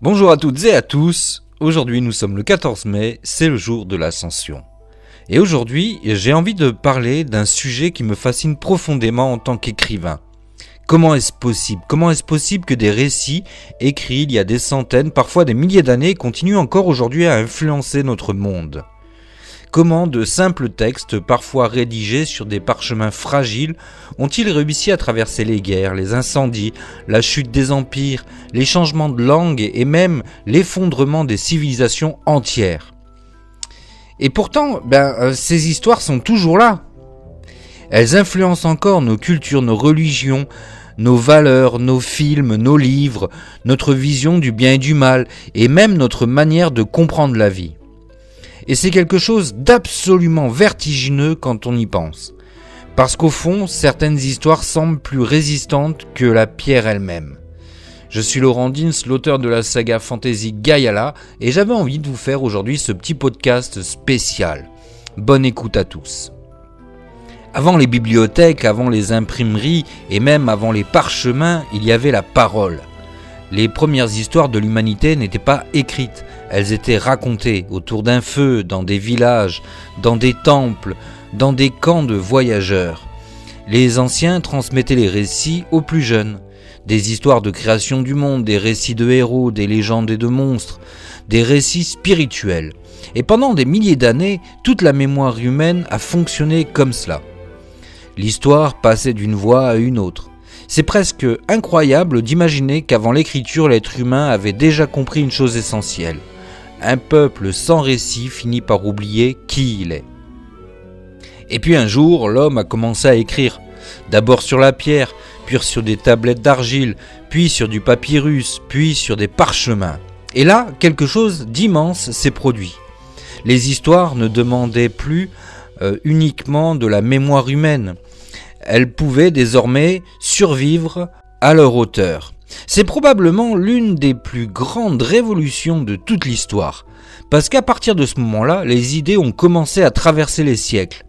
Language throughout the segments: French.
Bonjour à toutes et à tous, aujourd'hui nous sommes le 14 mai, c'est le jour de l'Ascension. Et aujourd'hui j'ai envie de parler d'un sujet qui me fascine profondément en tant qu'écrivain. Comment est-ce possible que des récits écrits il y a des centaines, parfois des milliers d'années, continuent encore aujourd'hui à influencer notre monde ? Comment de simples textes, parfois rédigés sur des parchemins fragiles, ont-ils réussi à traverser les guerres, les incendies, la chute des empires, les changements de langue et même l'effondrement des civilisations entières ? Et pourtant, ces histoires sont toujours là. Elles influencent encore nos cultures, nos religions, nos valeurs, nos films, nos livres, notre vision du bien et du mal, et même notre manière de comprendre la vie. Et c'est quelque chose d'absolument vertigineux quand on y pense. Parce qu'au fond, certaines histoires semblent plus résistantes que la pierre elle-même. Je suis Laurent Dins, l'auteur de la saga fantasy Gaiala, et j'avais envie de vous faire aujourd'hui ce petit podcast spécial. Bonne écoute à tous. Avant les bibliothèques, avant les imprimeries, et même avant les parchemins, il y avait la parole. Les premières histoires de l'humanité n'étaient pas écrites, elles étaient racontées autour d'un feu, dans des villages, dans des temples, dans des camps de voyageurs. Les anciens transmettaient les récits aux plus jeunes. Des histoires de création du monde, des récits de héros, des légendes et de monstres, des récits spirituels. Et pendant des milliers d'années, toute la mémoire humaine a fonctionné comme cela. L'histoire passait d'une voix à une autre. C'est presque incroyable d'imaginer qu'avant l'écriture, l'être humain avait déjà compris une chose essentielle. Un peuple sans récit finit par oublier qui il est. Et puis un jour, l'homme a commencé à écrire. D'abord sur la pierre, puis sur des tablettes d'argile, puis sur du papyrus, puis sur des parchemins. Et là, quelque chose d'immense s'est produit. Les histoires ne demandaient plus uniquement de la mémoire humaine. Elles pouvaient désormais survivre à leur auteur. C'est probablement l'une des plus grandes révolutions de toute l'histoire, parce qu'à partir de ce moment-là, les idées ont commencé à traverser les siècles.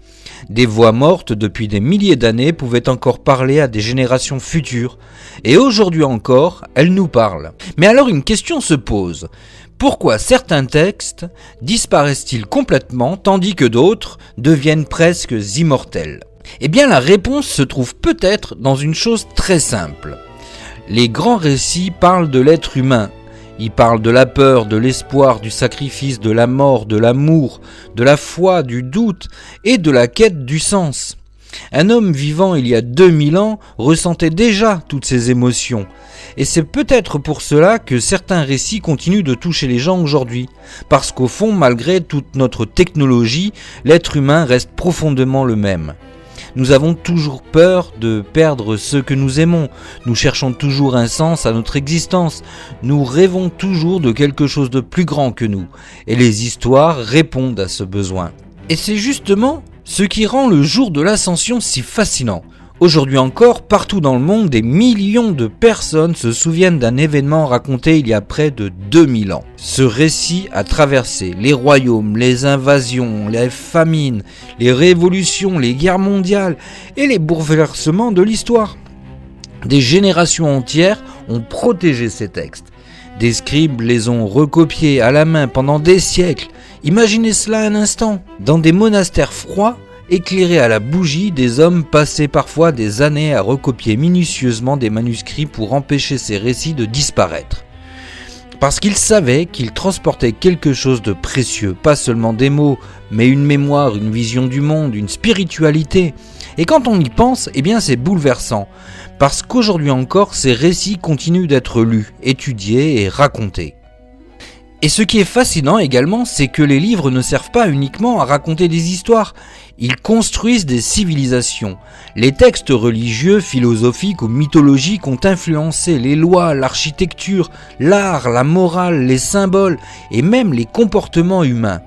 Des voix mortes depuis des milliers d'années pouvaient encore parler à des générations futures, et aujourd'hui encore, elles nous parlent. Mais alors une question se pose. Pourquoi certains textes disparaissent-ils complètement, tandis que d'autres deviennent presque immortels ? Eh bien la réponse se trouve peut-être dans une chose très simple. Les grands récits parlent de l'être humain. Ils parlent de la peur, de l'espoir, du sacrifice, de la mort, de l'amour, de la foi, du doute et de la quête du sens. Un homme vivant il y a 2000 ans ressentait déjà toutes ces émotions. Et c'est peut-être pour cela que certains récits continuent de toucher les gens aujourd'hui. Parce qu'au fond, malgré toute notre technologie, l'être humain reste profondément le même. Nous avons toujours peur de perdre ceux que nous aimons. Nous cherchons toujours un sens à notre existence. Nous rêvons toujours de quelque chose de plus grand que nous. Et les histoires répondent à ce besoin. Et c'est justement ce qui rend le jour de l'Ascension si fascinant. Aujourd'hui encore, partout dans le monde, des millions de personnes se souviennent d'un événement raconté il y a près de 2000 ans. Ce récit a traversé les royaumes, les invasions, les famines, les révolutions, les guerres mondiales et les bouleversements de l'histoire. Des générations entières ont protégé ces textes. Des scribes les ont recopiés à la main pendant des siècles. Imaginez cela un instant. Dans des monastères froids, éclairés à la bougie, des hommes passaient parfois des années à recopier minutieusement des manuscrits pour empêcher ces récits de disparaître. Parce qu'ils savaient qu'ils transportaient quelque chose de précieux, pas seulement des mots, mais une mémoire, une vision du monde, une spiritualité. Et quand on y pense, c'est bouleversant, parce qu'aujourd'hui encore, ces récits continuent d'être lus, étudiés et racontés. Et ce qui est fascinant également, c'est que les livres ne servent pas uniquement à raconter des histoires, ils construisent des civilisations. Les textes religieux, philosophiques ou mythologiques ont influencé les lois, l'architecture, l'art, la morale, les symboles et même les comportements humains.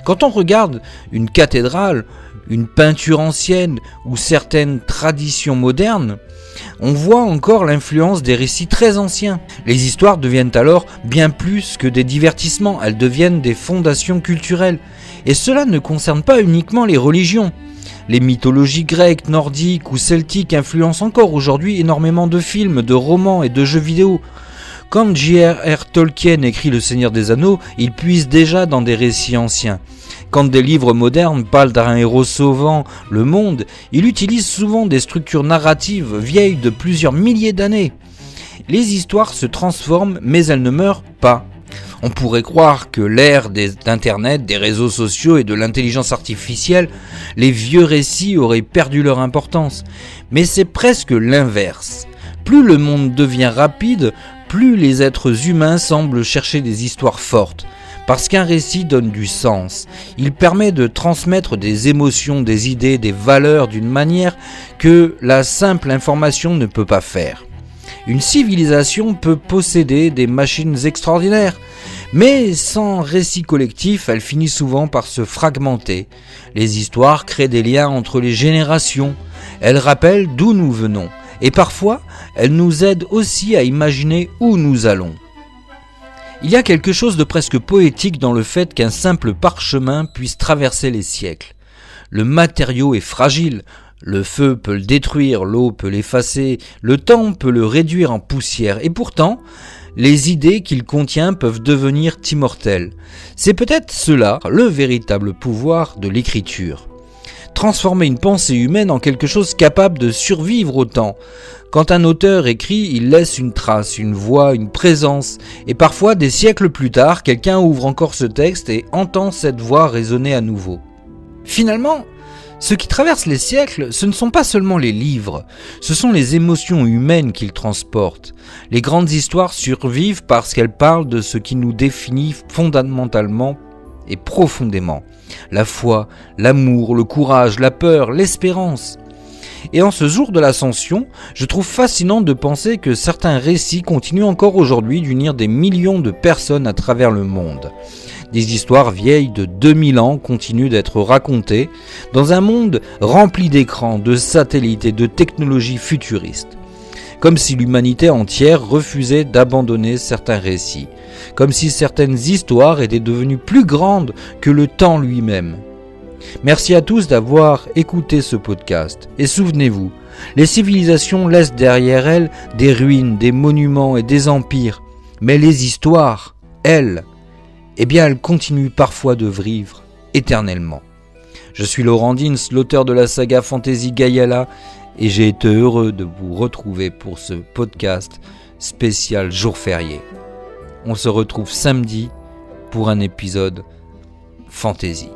Quand on regarde une cathédrale, une peinture ancienne ou certaines traditions modernes, on voit encore l'influence des récits très anciens. Les histoires deviennent alors bien plus que des divertissements, elles deviennent des fondations culturelles. Et cela ne concerne pas uniquement les religions. Les mythologies grecques, nordiques ou celtiques influencent encore aujourd'hui énormément de films, de romans et de jeux vidéo. Quand J.R.R. Tolkien écrit Le Seigneur des Anneaux, il puise déjà dans des récits anciens. Quand des livres modernes parlent d'un héros sauvant le monde, il utilise souvent des structures narratives vieilles de plusieurs milliers d'années. Les histoires se transforment, mais elles ne meurent pas. On pourrait croire que l'ère d'Internet, des réseaux sociaux et de l'intelligence artificielle, les vieux récits auraient perdu leur importance. Mais c'est presque l'inverse. Plus le monde devient rapide, plus les êtres humains semblent chercher des histoires fortes. Parce qu'un récit donne du sens. Il permet de transmettre des émotions, des idées, des valeurs d'une manière que la simple information ne peut pas faire. Une civilisation peut posséder des machines extraordinaires, mais sans récit collectif, elle finit souvent par se fragmenter. Les histoires créent des liens entre les générations. Elles rappellent d'où nous venons. Et parfois, elles nous aident aussi à imaginer où nous allons. Il y a quelque chose de presque poétique dans le fait qu'un simple parchemin puisse traverser les siècles. Le matériau est fragile, le feu peut le détruire, l'eau peut l'effacer, le temps peut le réduire en poussière, et pourtant, les idées qu'il contient peuvent devenir immortelles. C'est peut-être cela, le véritable pouvoir de l'écriture. Transformer une pensée humaine en quelque chose capable de survivre au temps. Quand un auteur écrit, il laisse une trace, une voix, une présence. Et parfois, des siècles plus tard, quelqu'un ouvre encore ce texte et entend cette voix résonner à nouveau. Finalement, ce qui traverse les siècles, ce ne sont pas seulement les livres, ce sont les émotions humaines qu'ils transportent. Les grandes histoires survivent parce qu'elles parlent de ce qui nous définit fondamentalement et profondément. La foi, l'amour, le courage, la peur, l'espérance. Et en ce jour de l'Ascension, je trouve fascinant de penser que certains récits continuent encore aujourd'hui d'unir des millions de personnes à travers le monde. Des histoires vieilles de 2000 ans continuent d'être racontées dans un monde rempli d'écrans, de satellites et de technologies futuristes. Comme si l'humanité entière refusait d'abandonner certains récits. Comme si certaines histoires étaient devenues plus grandes que le temps lui-même. Merci à tous d'avoir écouté ce podcast. Et souvenez-vous, les civilisations laissent derrière elles des ruines, des monuments et des empires. Mais les histoires, elles continuent parfois de vivre éternellement. Je suis Laurent Dins, l'auteur de la saga Fantasy Gaiala, et j'ai été heureux de vous retrouver pour ce podcast spécial jour férié. On se retrouve samedi pour un épisode Fantasy.